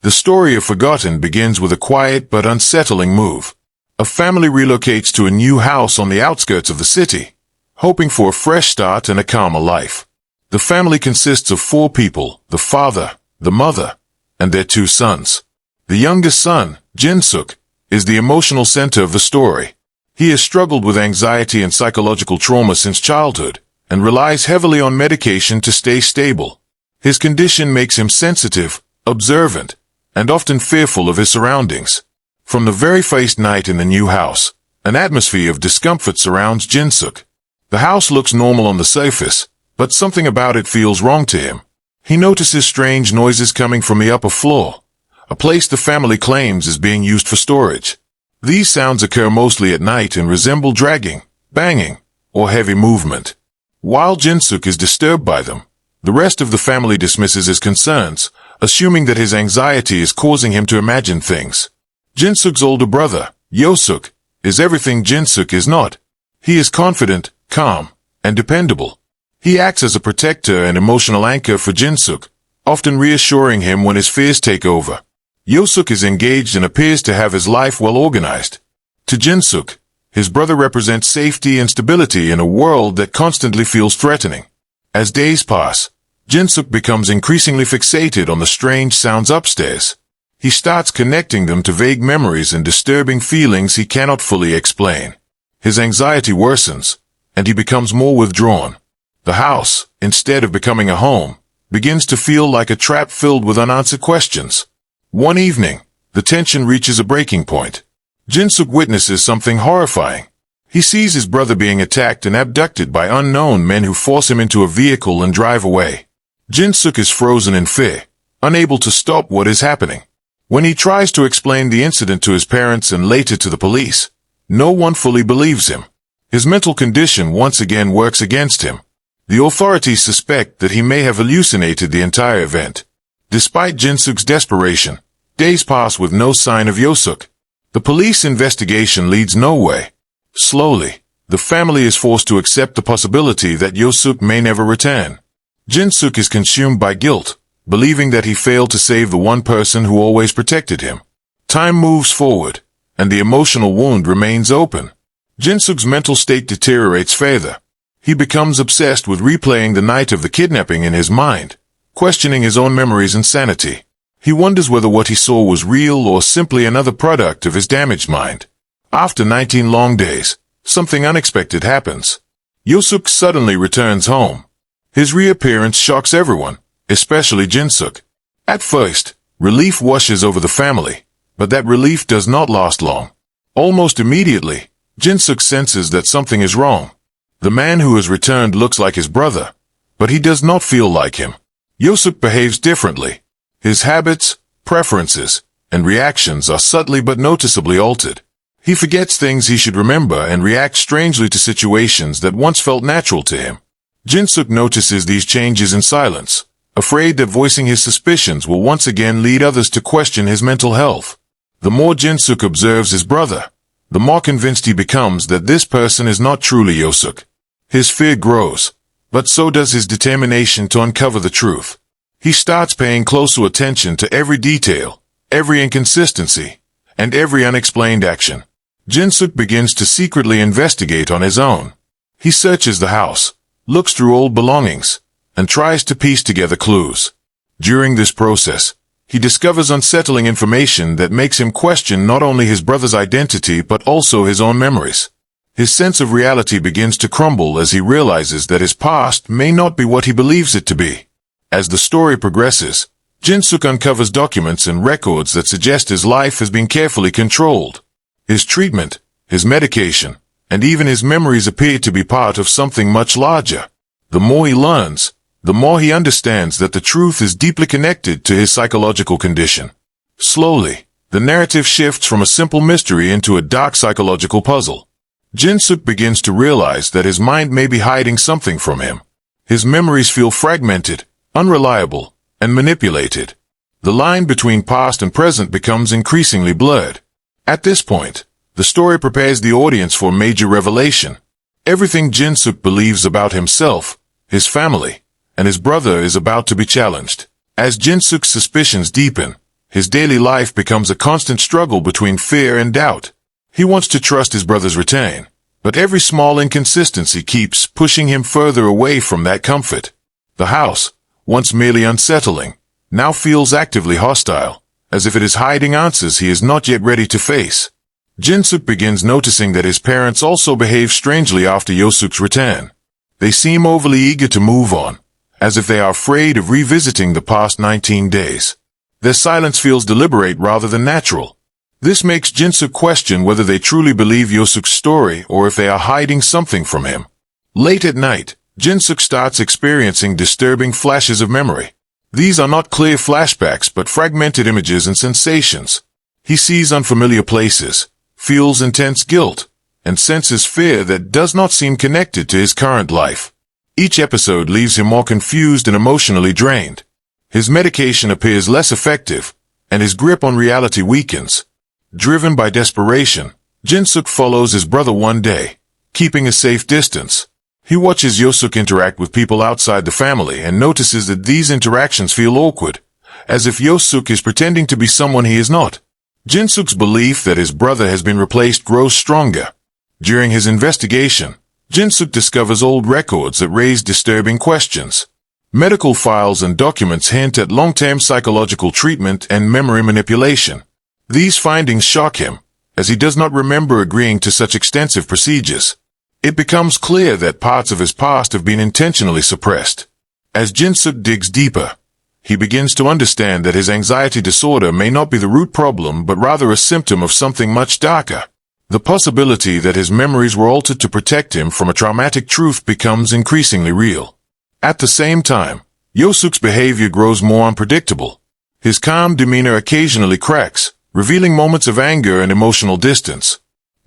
The story of Forgotten begins with a quiet but unsettling move. A family relocates to a new house on the outskirts of the city, hoping for a fresh start and a calmer life. The family consists of 4 people: the father, the mother, and their 2 sons. The youngest son, Yosuk, is the emotional center of the story. He has struggled with anxiety and psychological trauma since childhood, and relies heavily on medication to stay stable. His condition makes him sensitive, observant, and often fearful of his surroundings. From the very first night in the new house, an atmosphere of discomfort surrounds Yosuk. The house looks normal on the surface, but something about it feels wrong to him. He notices strange noises coming from the upper floor, a place the family claims is being used for storage. These sounds occur mostly at night and resemble dragging, banging, or heavy movement. While Yosuk is disturbed by them, the rest of the family dismisses his concerns, assuming that his anxiety is causing him to imagine things. Yosuk's older brother, Yosuk, is everything Yosuk is not. He is confident, calm, and dependable. He acts as a protector and emotional anchor for Yosuk, often reassuring him when his fears take over. Yosuk is engaged and appears to have his life well organized. To Yosuk, his brother represents safety and stability in a world that constantly feels threatening. As days pass, Yosuk becomes increasingly fixated on the strange sounds upstairs. He starts connecting them to vague memories and disturbing feelings he cannot fully explain. His anxiety worsens, and he becomes more withdrawn. The house, instead of becoming a home, begins to feel like a trap filled with unanswered questions. One evening, the tension reaches a breaking point. Yosuk witnesses something horrifying. He sees his brother being attacked and abducted by unknown men who force him into a vehicle and drive away. Yosuk is frozen in fear, unable to stop what is happening. When he tries to explain the incident to his parents and later to the police, no one fully believes him. His mental condition once again works against him. The authorities suspect that he may have hallucinated the entire event. Despite Yosuk's desperation, days pass with no sign of Yosuk. The police investigation leads nowhere. Slowly, the family is forced to accept the possibility that Yosuk may never return. Yosuk is consumed by guilt, believing that he failed to save the one person who always protected him. Time moves forward, and the emotional wound remains open. Yosuk's mental state deteriorates further. He becomes obsessed with replaying the night of the kidnapping in his mind, questioning his own memories and sanity. He wonders whether what he saw was real or simply another product of his damaged mind. After 19 long days, something unexpected happens. Yosuk suddenly returns home. His reappearance shocks everyone, especially Yosuk. At first, relief washes over the family, but that relief does not last long. Almost immediately, Yosuk senses that something is wrong. The man who has returned looks like his brother, but he does not feel like him. Yosuk behaves differently. His habits, preferences, and reactions are subtly but noticeably altered. He forgets things he should remember and reacts strangely to situations that once felt natural to him. Yosuk notices these changes in silence, afraid that voicing his suspicions will once again lead others to question his mental health. The more Yosuk observes his brother, the more convinced he becomes that this person is not truly Yosuk. His fear grows, but so does his determination to uncover the truth. He starts paying closer attention to every detail, every inconsistency, and every unexplained action. Yosuk begins to secretly investigate on his own. He searches the house, looks through old belongings, and tries to piece together clues. During this process, he discovers unsettling information that makes him question not only his brother's identity but also his own memories. His sense of reality begins to crumble as he realizes that his past may not be what he believes it to be. As the story progresses, Yosuk uncovers documents and records that suggest his life has been carefully controlled. His treatment, his medication, and even his memories appear to be part of something much larger. The more he learns, the more he understands that the truth is deeply connected to his psychological condition. Slowly, the narrative shifts from a simple mystery into a dark psychological puzzle. Yosuk begins to realize that his mind may be hiding something from him. His memories feel fragmented, unreliable, and manipulated. The line between past and present becomes increasingly blurred. At this point, the story prepares the audience for a major revelation. Everything Yosuk believes about himself, his family, and his brother is about to be challenged. As Yosuk's suspicions deepen, His daily life becomes a constant struggle between fear and doubt. He wants to trust his brother's return, but every small inconsistency keeps pushing him further away from that comfort. The house, once merely unsettling, now feels actively hostile, as if it is hiding answers he is not yet ready to face. Yosuk begins noticing that his parents also behave strangely after Yosuk's return. They seem overly eager to move on, as if they are afraid of revisiting the past 19 days. Their silence feels deliberate rather than natural. This makes Yosuk question whether they truly believe Yosuk's story or if they are hiding something from him. Late at night, Yosuk starts experiencing disturbing flashes of memory. These are not clear flashbacks but fragmented images and sensations. He sees unfamiliar places, feels intense guilt, and senses fear that does not seem connected to his current life. Each episode leaves him more confused and emotionally drained. His medication appears less effective, and his grip on reality weakens. Driven by desperation, Yosuk follows his brother one day, keeping a safe distance. He watches Yosuk interact with people outside the family and notices that these interactions feel awkward, as if Yosuk is pretending to be someone he is not. Yosuk's belief that his brother has been replaced grows stronger. During his investigation, Yosuk discovers old records that raise disturbing questions. Medical files and documents hint at long-term psychological treatment and memory manipulation. These findings shock him, as he does not remember agreeing to such extensive procedures. It becomes clear that parts of his past have been intentionally suppressed. As Yosuk digs deeper, he begins to understand that his anxiety disorder may not be the root problem but rather a symptom of something much darker. The possibility that his memories were altered to protect him from a traumatic truth becomes increasingly real. At the same time, Yosuk's behavior grows more unpredictable. His calm demeanor occasionally cracks, revealing moments of anger and emotional distance.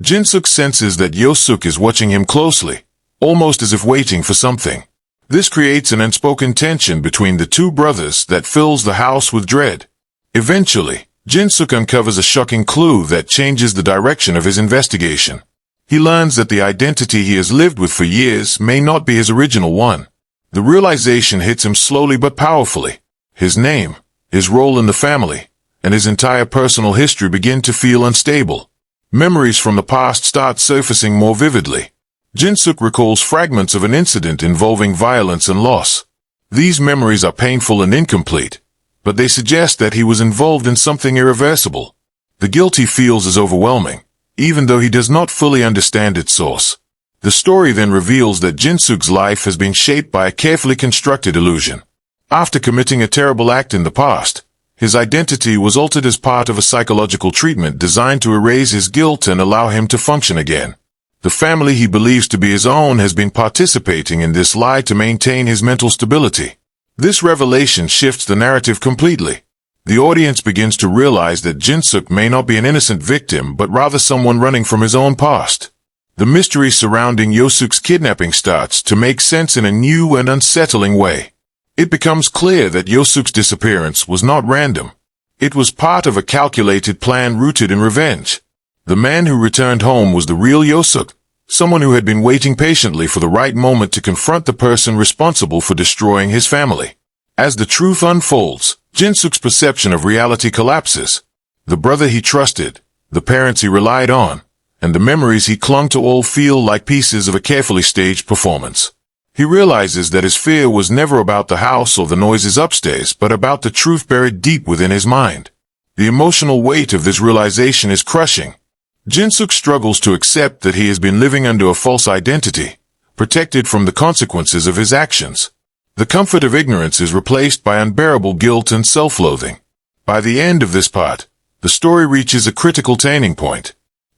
Yosuk senses that Yosuk is watching him closely, almost as if waiting for something. This creates an unspoken tension between the two brothers that fills the house with dread. Eventually, Yosuk uncovers a shocking clue that changes the direction of his investigation. He learns that the identity he has lived with for years may not be his original one. The realization hits him slowly but powerfully. His name, his role in the family, and his entire personal history begin to feel unstable. Memories from the past start surfacing more vividly. Yosuk recalls fragments of an incident involving violence and loss. These memories are painful and incomplete, but they suggest that he was involved in something irreversible. The guilt he feels is overwhelming, even though he does not fully understand its source. The story then reveals that Yosuk's life has been shaped by a carefully constructed illusion. After committing a terrible act in the past, his identity was altered as part of a psychological treatment designed to erase his guilt and allow him to function again. The family he believes to be his own has been participating in this lie to maintain his mental stability. This revelation shifts the narrative completely. The audience begins to realize that Yosuk may not be an innocent victim but rather someone running from his own past. The mystery surrounding Yosuk's kidnapping starts to make sense in a new and unsettling way. It becomes clear that Yosuk's disappearance was not random. It was part of a calculated plan rooted in revenge. The man who returned home was the real Yosuk, someone who had been waiting patiently for the right moment to confront the person responsible for destroying his family. As the truth unfolds, Yosuk's perception of reality collapses. The brother he trusted, the parents he relied on, and the memories he clung to all feel like pieces of a carefully staged performance. He realizes that his fear was never about the house or the noises upstairs, but about the truth buried deep within his mind. The emotional weight of this realization is crushing. Yosuk struggles to accept that he has been living under a false identity, protected from the consequences of his actions. The comfort of ignorance is replaced by unbearable guilt and self-loathing. By the end of this part, the story reaches a critical turning point.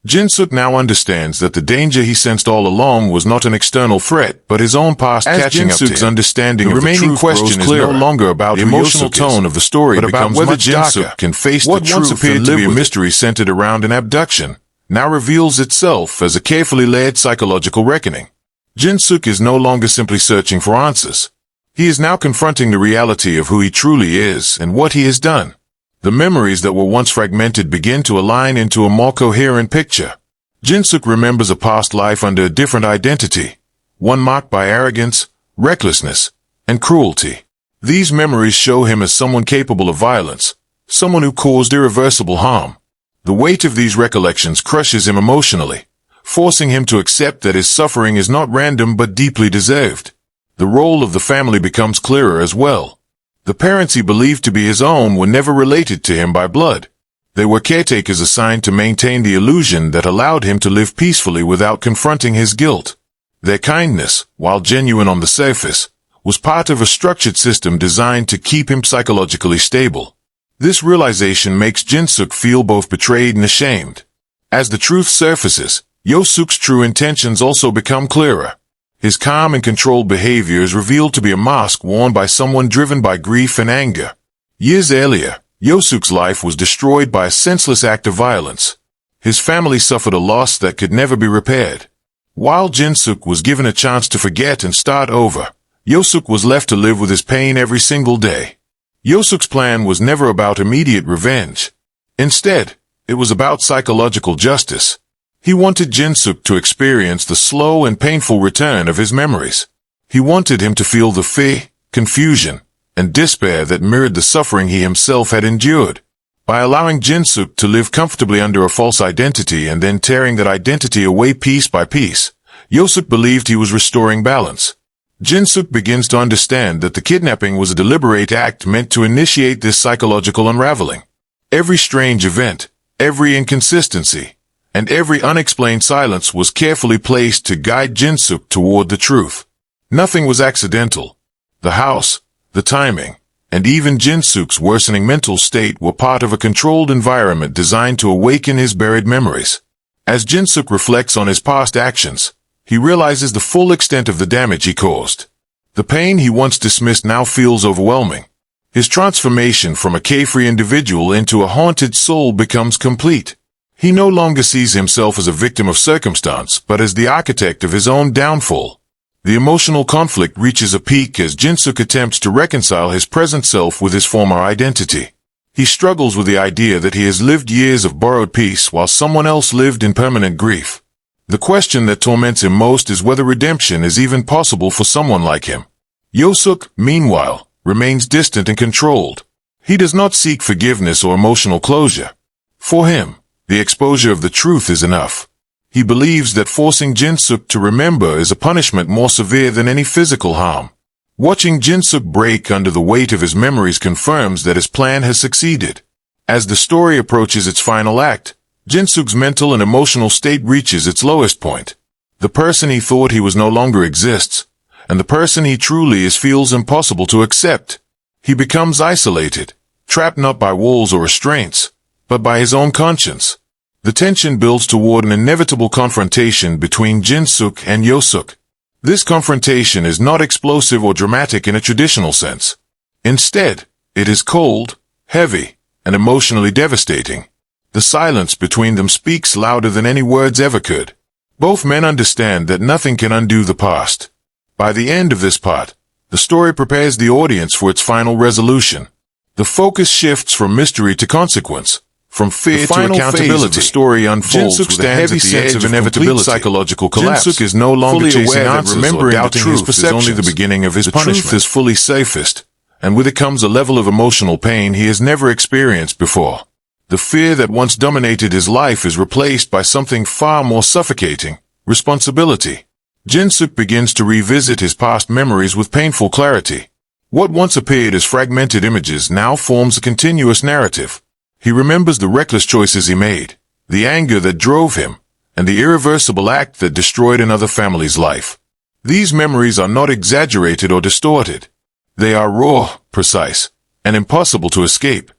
Yosuk now understands that the danger he sensed all along was not an external threat, but his own past catching up to him. Understanding the remaining question is no longer about the emotional tone of the story, but about whether Yosuk can face the truth. What once appeared to be a mystery centered around an abduction now reveals itself as a carefully layered psychological reckoning. Yosuk is no longer simply searching for answers. He is now confronting the reality of who he truly is and what he has done. The memories that were once fragmented begin to align into a more coherent picture. Yosuk remembers a past life under a different identity, one marked by arrogance, recklessness, and cruelty. These memories show him as someone capable of violence, someone who caused irreversible harm. The weight of these recollections crushes him emotionally, forcing him to accept that his suffering is not random but deeply deserved. The role of the family becomes clearer as well. The parents he believed to be his own were never related to him by blood. They were caretakers assigned to maintain the illusion that allowed him to live peacefully without confronting his guilt. Their kindness, while genuine on the surface, was part of a structured system designed to keep him psychologically stable. This realization makes Yosuk feel both betrayed and ashamed. As the truth surfaces, Yosuk's true intentions also become clearer. His calm and controlled behavior is revealed to be a mask worn by someone driven by grief and anger. Years earlier, Yosuk's life was destroyed by a senseless act of violence. His family suffered a loss that could never be repaired. While Yosuk was given a chance to forget and start over, Yosuk was left to live with his pain every single day. Yosuk's plan was never about immediate revenge. Instead, it was about psychological justice. He wanted Yosuk to experience the slow and painful return of his memories. He wanted him to feel the fear, confusion, and despair that mirrored the suffering he himself had endured. By allowing Yosuk to live comfortably under a false identity and then tearing that identity away piece by piece, Yosuk believed he was restoring balance. Yosuk begins to understand that the kidnapping was a deliberate act meant to initiate this psychological unraveling. Every strange event, every inconsistency, and every unexplained silence was carefully placed to guide Yosuk toward the truth. Nothing was accidental. The house, the timing, and even Yosuk's worsening mental state were part of a controlled environment designed to awaken his buried memories. As Yosuk reflects on his past actions, he realizes the full extent of the damage he caused. The pain he once dismissed now feels overwhelming. His transformation from a carefree individual into a haunted soul becomes complete. He no longer sees himself as a victim of circumstance, but as the architect of his own downfall. The emotional conflict reaches a peak as Yosuk attempts to reconcile his present self with his former identity. He struggles with the idea that he has lived years of borrowed peace while someone else lived in permanent grief. The question that torments him most is whether redemption is even possible for someone like him. Yosuk, meanwhile, remains distant and controlled. He does not seek forgiveness or emotional closure. For him, the exposure of the truth is enough. He believes that forcing Yosuk to remember is a punishment more severe than any physical harm. Watching Yosuk break under the weight of his memories confirms that his plan has succeeded. As the story approaches its final act, Yosuk's mental and emotional state reaches its lowest point. The person he thought he was no longer exists, and the person he truly is feels impossible to accept. He becomes isolated, trapped not by walls or restraints, but by his own conscience. The tension builds toward an inevitable confrontation between Yosuk and Yosuk. This confrontation is not explosive or dramatic in a traditional sense. Instead, it is cold, heavy, and emotionally devastating. The silence between them speaks louder than any words ever could. Both men understand that nothing can undo the past. By the end of this part, the story prepares the audience for its final resolution. The focus shifts from mystery to consequence, from fear to accountability. The story unfolds with a heavy sense of inevitability. Psychological collapse. Yosuk is no longer chasing answers remembering or doubting his perceptions. Is only the beginning of his punishment. The truth is fully surfaced, and with it comes a level of emotional pain he has never experienced before. The fear that once dominated his life is replaced by something far more suffocating: responsibility. Yosuk begins to revisit his past memories with painful clarity. What once appeared as fragmented images now forms a continuous narrative. He remembers the reckless choices he made, the anger that drove him, and the irreversible act that destroyed another family's life. These memories are not exaggerated or distorted. They are raw, precise, and impossible to escape.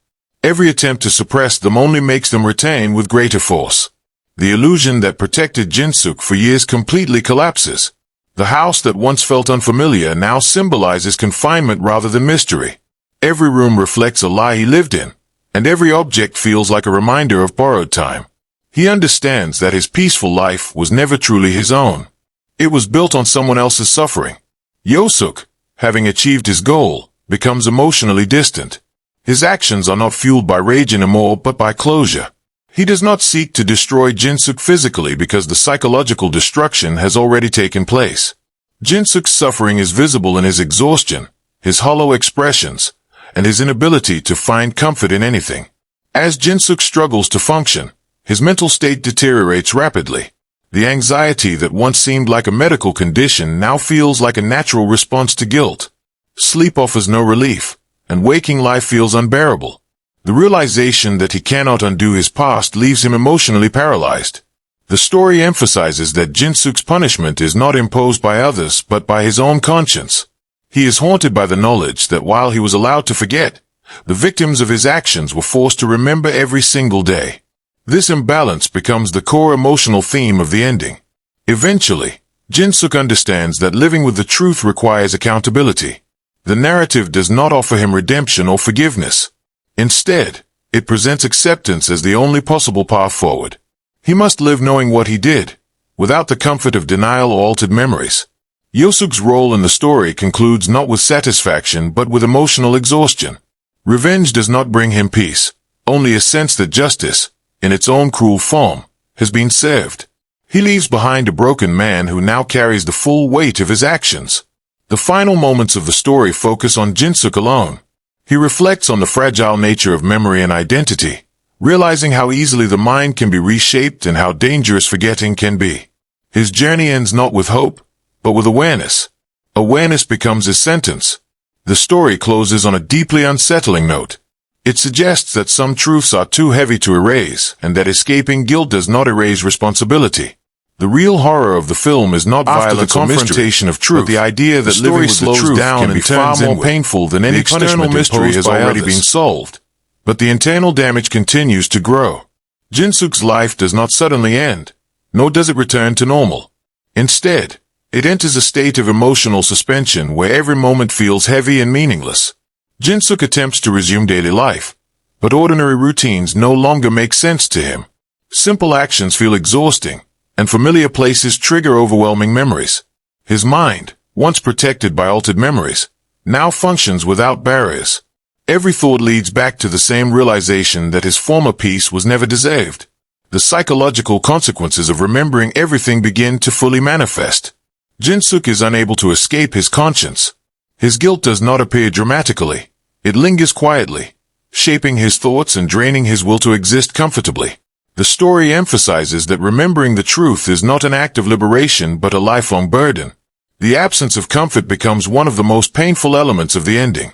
Every attempt to suppress them only makes them retain with greater force. The illusion that protected Yosuk for years completely collapses. The house that once felt unfamiliar now symbolizes confinement rather than mystery. Every room reflects a lie he lived in, and every object feels like a reminder of borrowed time. He understands that his peaceful life was never truly his own. It was built on someone else's suffering. Yosuk, having achieved his goal, becomes emotionally distant. His actions are not fueled by rage anymore but by closure. He does not seek to destroy Yosuk physically because the psychological destruction has already taken place. Yosuk's suffering is visible in his exhaustion, his hollow expressions, and his inability to find comfort in anything. As Jinsuk struggles to function, his mental state deteriorates rapidly. The anxiety that once seemed like a medical condition now feels like a natural response to guilt. Sleep offers no relief, and waking life feels unbearable. The realization that he cannot undo his past leaves him emotionally paralyzed. The story emphasizes that Jinsuk's punishment is not imposed by others but by his own conscience. He is haunted by the knowledge that while he was allowed to forget, the victims of his actions were forced to remember every single day. This imbalance becomes the core emotional theme of the ending. Eventually, Jinsuk understands that living with the truth requires accountability. The narrative does not offer him redemption or forgiveness. Instead, it presents acceptance as the only possible path forward. He must live knowing what he did, without the comfort of denial or altered memories. Yosuk's role in the story concludes not with satisfaction but with emotional exhaustion. Revenge does not bring him peace, only a sense that justice, in its own cruel form, has been served. He leaves behind a broken man who now carries the full weight of his actions. The final moments of the story focus on Jinsuk alone. He reflects on the fragile nature of memory and identity, realizing how easily the mind can be reshaped and how dangerous forgetting can be. His journey ends not with hope, but with awareness. Awareness becomes his sentence. The story closes on a deeply unsettling note. It suggests that some truths are too heavy to erase, and that escaping guilt does not erase responsibility. The real horror of the film is not violence or confrontation of truth, but the idea that living with the truth can be far more painful than any punishment mystery has already been solved. But the internal damage continues to grow. Jinsuk's life does not suddenly end, nor does it return to normal. Instead, it enters a state of emotional suspension where every moment feels heavy and meaningless. Jinsuk attempts to resume daily life, but ordinary routines no longer make sense to him. Simple actions feel exhausting, and familiar places trigger overwhelming memories. His mind, once protected by altered memories, now functions without barriers. Every thought leads back to the same realization that his former peace was never deserved. The psychological consequences of remembering everything begin to fully manifest. Jinsuk is unable to escape his conscience. His guilt does not appear dramatically. It lingers quietly, shaping his thoughts and draining his will to exist comfortably. The story emphasizes that remembering the truth is not an act of liberation but a lifelong burden. The absence of comfort becomes one of the most painful elements of the ending.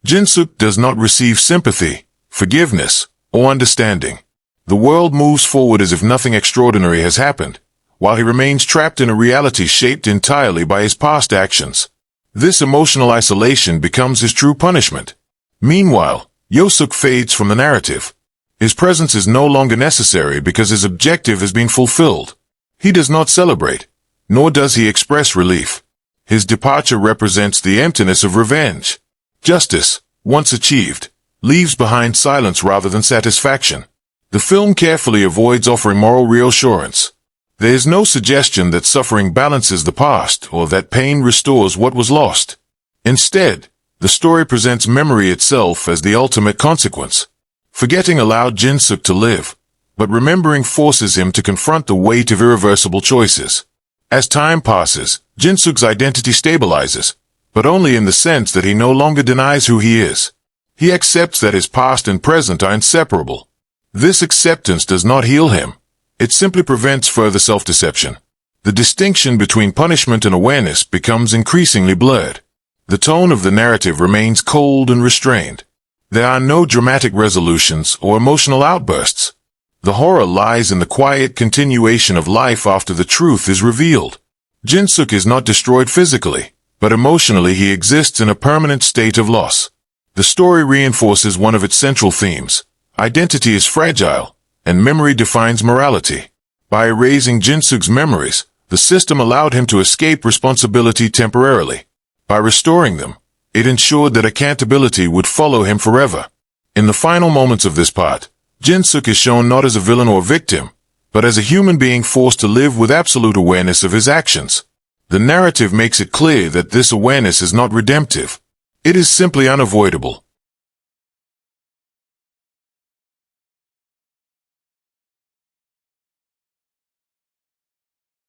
Jinsuk does not receive sympathy, forgiveness, or understanding. The world moves forward as if nothing extraordinary has happened, while he remains trapped in a reality shaped entirely by his past actions. This emotional isolation becomes his true punishment. Meanwhile, Yosuk fades from the narrative. His presence is no longer necessary because his objective has been fulfilled. He does not celebrate, nor does he express relief. His departure represents the emptiness of revenge. Justice, once achieved, leaves behind silence rather than satisfaction. The film carefully avoids offering moral reassurance. There is no suggestion that suffering balances the past or that pain restores what was lost. Instead, the story presents memory itself as the ultimate consequence. Forgetting allowed Jinsuk to live, but remembering forces him to confront the weight of irreversible choices. As time passes, Jinsuk's identity stabilizes, but only in the sense that he no longer denies who he is. He accepts that his past and present are inseparable. This acceptance does not heal him. It simply prevents further self-deception. The distinction between punishment and awareness becomes increasingly blurred. The tone of the narrative remains cold and restrained. There are no dramatic resolutions or emotional outbursts. The horror lies in the quiet continuation of life after the truth is revealed. Jinsuk is not destroyed physically, but emotionally he exists in a permanent state of loss. The story reinforces one of its central themes. Identity is fragile, and memory defines morality. By erasing Jinsuk's memories, the system allowed him to escape responsibility temporarily. By restoring them, it ensured that accountability would follow him forever. In the final moments of this part, Jinsuk is shown not as a villain or victim, but as a human being forced to live with absolute awareness of his actions. The narrative makes it clear that this awareness is not redemptive. It is simply unavoidable.